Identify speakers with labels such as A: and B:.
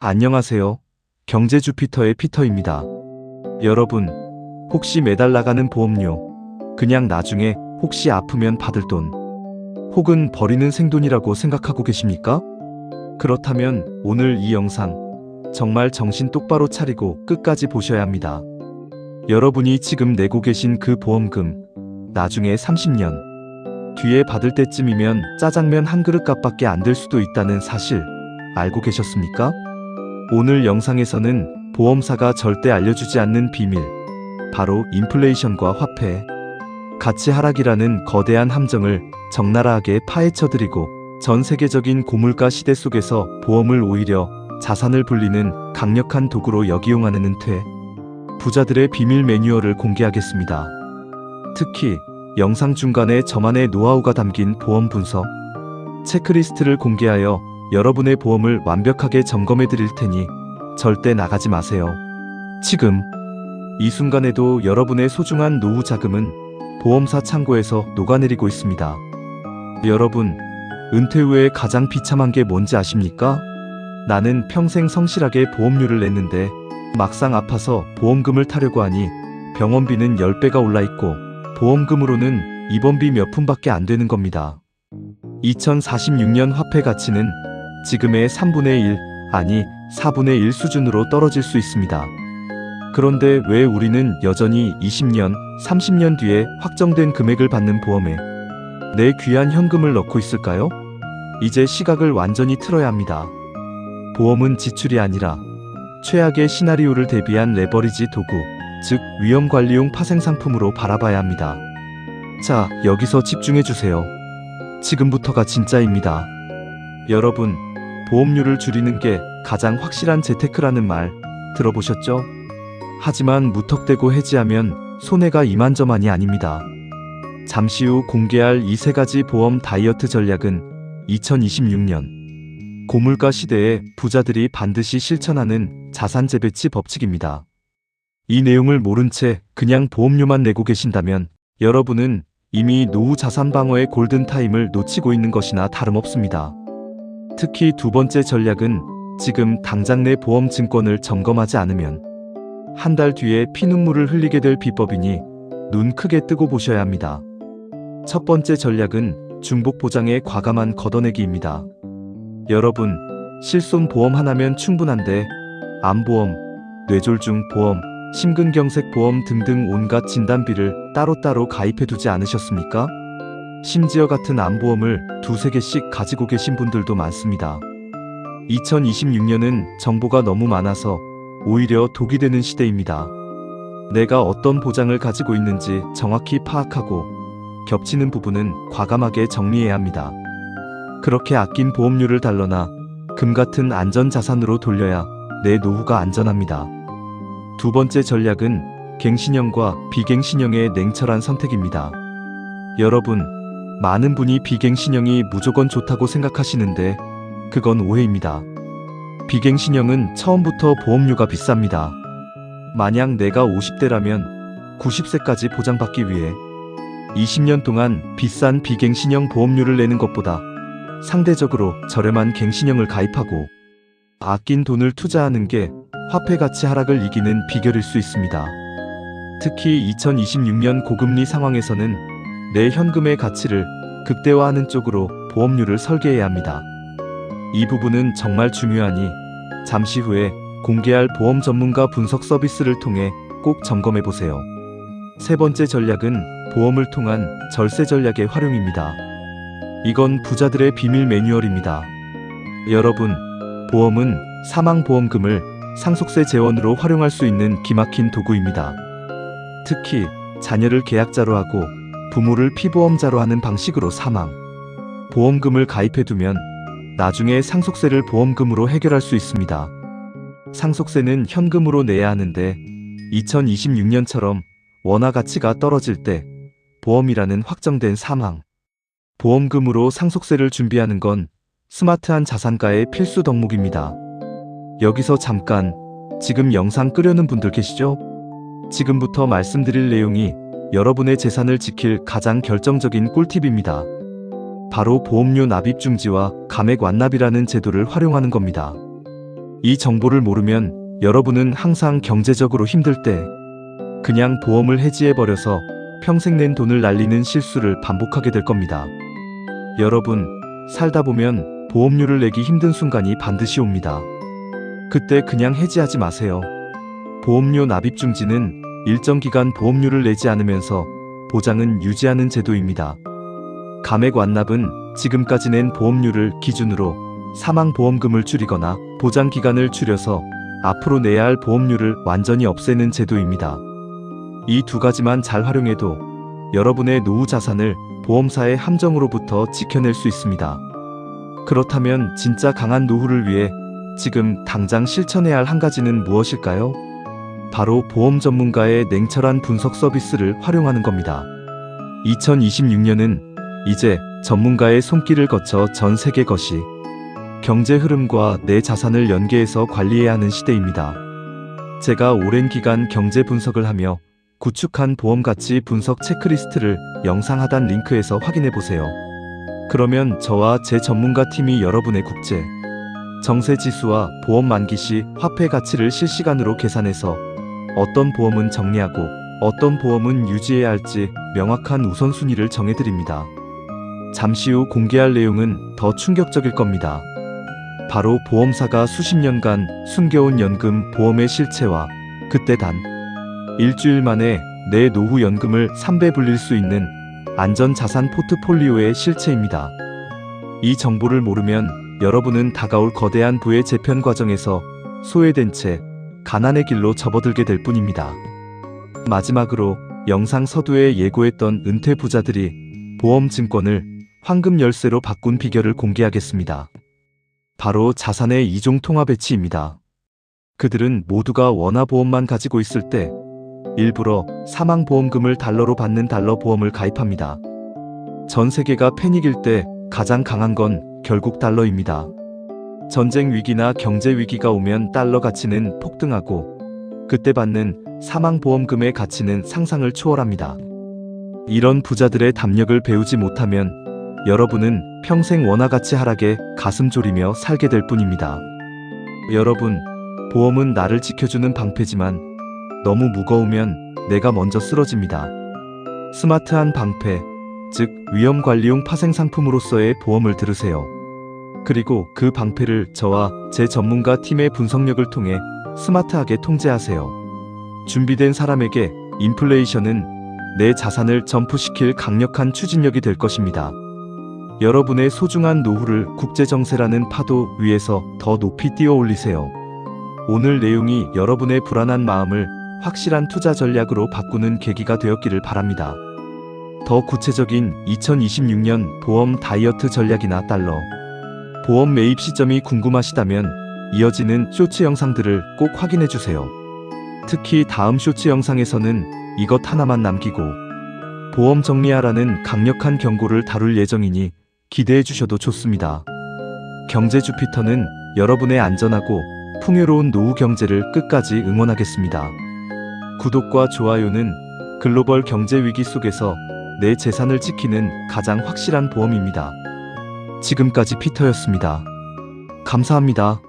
A: 안녕하세요. 경제 주피터의 피터입니다. 여러분, 혹시 매달 나가는 보험료, 그냥 나중에 혹시 아프면 받을 돈, 혹은 버리는 생돈이라고 생각하고 계십니까? 그렇다면 오늘 이 영상 정말 정신 똑바로 차리고 끝까지 보셔야 합니다. 여러분이 지금 내고 계신 그 보험금, 나중에 30년 뒤에 받을 때쯤이면 짜장면 한 그릇 값밖에 안 될 수도 있다는 사실 알고 계셨습니까? 오늘 영상에서는 보험사가 절대 알려주지 않는 비밀, 바로 인플레이션과 화폐, 가치 하락이라는 거대한 함정을 적나라하게 파헤쳐드리고 전 세계적인 고물가 시대 속에서 보험을 오히려 자산을 불리는 강력한 도구로 역이용하는 은퇴 부자들의 비밀 매뉴얼을 공개하겠습니다. 특히 영상 중간에 저만의 노하우가 담긴 보험 분석 체크리스트를 공개하여 여러분의 보험을 완벽하게 점검해 드릴 테니 절대 나가지 마세요. 지금 이 순간에도 여러분의 소중한 노후 자금은 보험사 창고에서 녹아내리고 있습니다. 여러분, 은퇴 후에 가장 비참한 게 뭔지 아십니까? 나는 평생 성실하게 보험료를 냈는데 막상 아파서 보험금을 타려고 하니 병원비는 10배가 올라 있고 보험금으로는 입원비 몇 푼밖에 안 되는 겁니다. 2046년 화폐 가치는 지금의 3분의 1, 아니 4분의 1 수준으로 떨어질 수 있습니다. 그런데 왜 우리는 여전히 20년, 30년 뒤에 확정된 금액을 받는 보험에 내 귀한 현금을 넣고 있을까요? 이제 시각을 완전히 틀어야 합니다. 보험은 지출이 아니라 최악의 시나리오를 대비한 레버리지 도구, 즉 위험관리용 파생상품으로 바라봐야 합니다. 자, 여기서 집중해주세요. 지금부터가 진짜입니다. 여러분, 보험료를 줄이는 게 가장 확실한 재테크라는 말 들어보셨죠? 하지만 무턱대고 해지하면 손해가 이만저만이 아닙니다. 잠시 후 공개할 이 세 가지 보험 다이어트 전략은 2026년 고물가 시대에 부자들이 반드시 실천하는 자산 재배치 법칙입니다. 이 내용을 모른 채 그냥 보험료만 내고 계신다면 여러분은 이미 노후 자산 방어의 골든타임을 놓치고 있는 것이나 다름없습니다. 특히 두 번째 전략은 지금 당장 내 보험 증권을 점검하지 않으면 한 달 뒤에 피눈물을 흘리게 될 비법이니 눈 크게 뜨고 보셔야 합니다. 첫 번째 전략은 중복 보장의 과감한 걷어내기입니다. 여러분, 실손 보험 하나면 충분한데 암보험, 뇌졸중 보험, 심근경색 보험 등등 온갖 진단비를 따로따로 가입해두지 않으셨습니까? 심지어 같은 암보험을 두세 개씩 가지고 계신 분들도 많습니다. 2026년은 정보가 너무 많아서 오히려 독이 되는 시대입니다. 내가 어떤 보장을 가지고 있는지 정확히 파악하고 겹치는 부분은 과감하게 정리해야 합니다. 그렇게 아낀 보험료를 달러나 금 같은 안전자산으로 돌려야 내 노후가 안전합니다. 두 번째 전략은 갱신형과 비갱신형의 냉철한 선택입니다. 여러분, 많은 분이 비갱신형이 무조건 좋다고 생각하시는데 그건 오해입니다. 비갱신형은 처음부터 보험료가 비쌉니다. 만약 내가 50대라면 90세까지 보장받기 위해 20년 동안 비싼 비갱신형 보험료를 내는 것보다 상대적으로 저렴한 갱신형을 가입하고 아낀 돈을 투자하는 게 화폐 가치 하락을 이기는 비결일 수 있습니다. 특히 2026년 고금리 상황에서는 내 현금의 가치를 극대화하는 쪽으로 보험료를 설계해야 합니다. 이 부분은 정말 중요하니 잠시 후에 공개할 보험 전문가 분석 서비스를 통해 꼭 점검해 보세요. 세 번째 전략은 보험을 통한 절세 전략의 활용입니다. 이건 부자들의 비밀 매뉴얼입니다. 여러분, 보험은 사망보험금을 상속세 재원으로 활용할 수 있는 기막힌 도구입니다. 특히 자녀를 계약자로 하고 부모를 피보험자로 하는 방식으로 사망 보험금을 가입해두면 나중에 상속세를 보험금으로 해결할 수 있습니다. 상속세는 현금으로 내야 하는데 2026년처럼 원화 가치가 떨어질 때 보험이라는 확정된 사망 보험금으로 상속세를 준비하는 건 스마트한 자산가의 필수 덕목입니다. 여기서 잠깐, 지금 영상 끄려는 분들 계시죠? 지금부터 말씀드릴 내용이 여러분의 재산을 지킬 가장 결정적인 꿀팁입니다. 바로 보험료 납입 중지와 감액 완납이라는 제도를 활용하는 겁니다. 이 정보를 모르면 여러분은 항상 경제적으로 힘들 때 그냥 보험을 해지해버려서 평생 낸 돈을 날리는 실수를 반복하게 될 겁니다. 여러분, 살다 보면 보험료를 내기 힘든 순간이 반드시 옵니다. 그때 그냥 해지하지 마세요. 보험료 납입 중지는 일정 기간 보험료를 내지 않으면서 보장은 유지하는 제도입니다. 감액 완납은 지금까지 낸 보험료를 기준으로 사망보험금을 줄이거나 보장 기간을 줄여서 앞으로 내야 할 보험료를 완전히 없애는 제도입니다. 이 두 가지만 잘 활용해도 여러분의 노후 자산을 보험사의 함정으로부터 지켜낼 수 있습니다. 그렇다면 진짜 강한 노후를 위해 지금 당장 실천해야 할 한 가지는 무엇일까요? 바로 보험 전문가의 냉철한 분석 서비스를 활용하는 겁니다. 2026년은 이제 전문가의 손길을 거쳐 전 세계 것이 경제 흐름과 내 자산을 연계해서 관리해야 하는 시대입니다. 제가 오랜 기간 경제 분석을 하며 구축한 보험 가치 분석 체크리스트를 영상 하단 링크에서 확인해 보세요. 그러면 저와 제 전문가 팀이 여러분의 국제 정세 지수와 보험 만기 시 화폐 가치를 실시간으로 계산해서 어떤 보험은 정리하고 어떤 보험은 유지해야 할지 명확한 우선순위를 정해드립니다. 잠시 후 공개할 내용은 더 충격적일 겁니다. 바로 보험사가 수십 년간 숨겨온 연금 보험의 실체와 그때 단 일주일 만에 내 노후 연금을 3배 불릴 수 있는 안전자산 포트폴리오의 실체입니다. 이 정보를 모르면 여러분은 다가올 거대한 부의 재편 과정에서 소외된 채 가난의 길로 접어들게 될 뿐입니다. 마지막으로 영상 서두에 예고했던 은퇴 부자들이 보험 증권을 황금 열쇠로 바꾼 비결을 공개하겠습니다. 바로 자산의 이종 통합 배치입니다. 그들은 모두가 원화보험만 가지고 있을 때 일부러 사망보험금을 달러로 받는 달러 보험을 가입합니다. 전 세계가 패닉일 때 가장 강한 건 결국 달러입니다. 전쟁 위기나 경제 위기가 오면 달러 가치는 폭등하고 그때 받는 사망보험금의 가치는 상상을 초월합니다. 이런 부자들의 담력을 배우지 못하면 여러분은 평생 원화 가치 하락에 가슴 졸이며 살게 될 뿐입니다. 여러분, 보험은 나를 지켜주는 방패지만 너무 무거우면 내가 먼저 쓰러집니다. 스마트한 방패, 즉 위험관리용 파생상품으로서의 보험을 들으세요. 그리고 그 방패를 저와 제 전문가 팀의 분석력을 통해 스마트하게 통제하세요. 준비된 사람에게 인플레이션은 내 자산을 점프시킬 강력한 추진력이 될 것입니다. 여러분의 소중한 노후를 국제정세라는 파도 위에서 더 높이 띄워 올리세요. 오늘 내용이 여러분의 불안한 마음을 확실한 투자 전략으로 바꾸는 계기가 되었기를 바랍니다. 더 구체적인 2026년 보험 다이어트 전략이나 달러 보험 매입 시점이 궁금하시다면 이어지는 쇼츠 영상들을 꼭 확인해주세요. 특히 다음 쇼츠 영상에서는 이것 하나만 남기고 보험 정리하라는 강력한 경고를 다룰 예정이니 기대해주셔도 좋습니다. 경제 주피터는 여러분의 안전하고 풍요로운 노후 경제를 끝까지 응원하겠습니다. 구독과 좋아요는 글로벌 경제 위기 속에서 내 재산을 지키는 가장 확실한 보험입니다. 지금까지 피터였습니다. 감사합니다.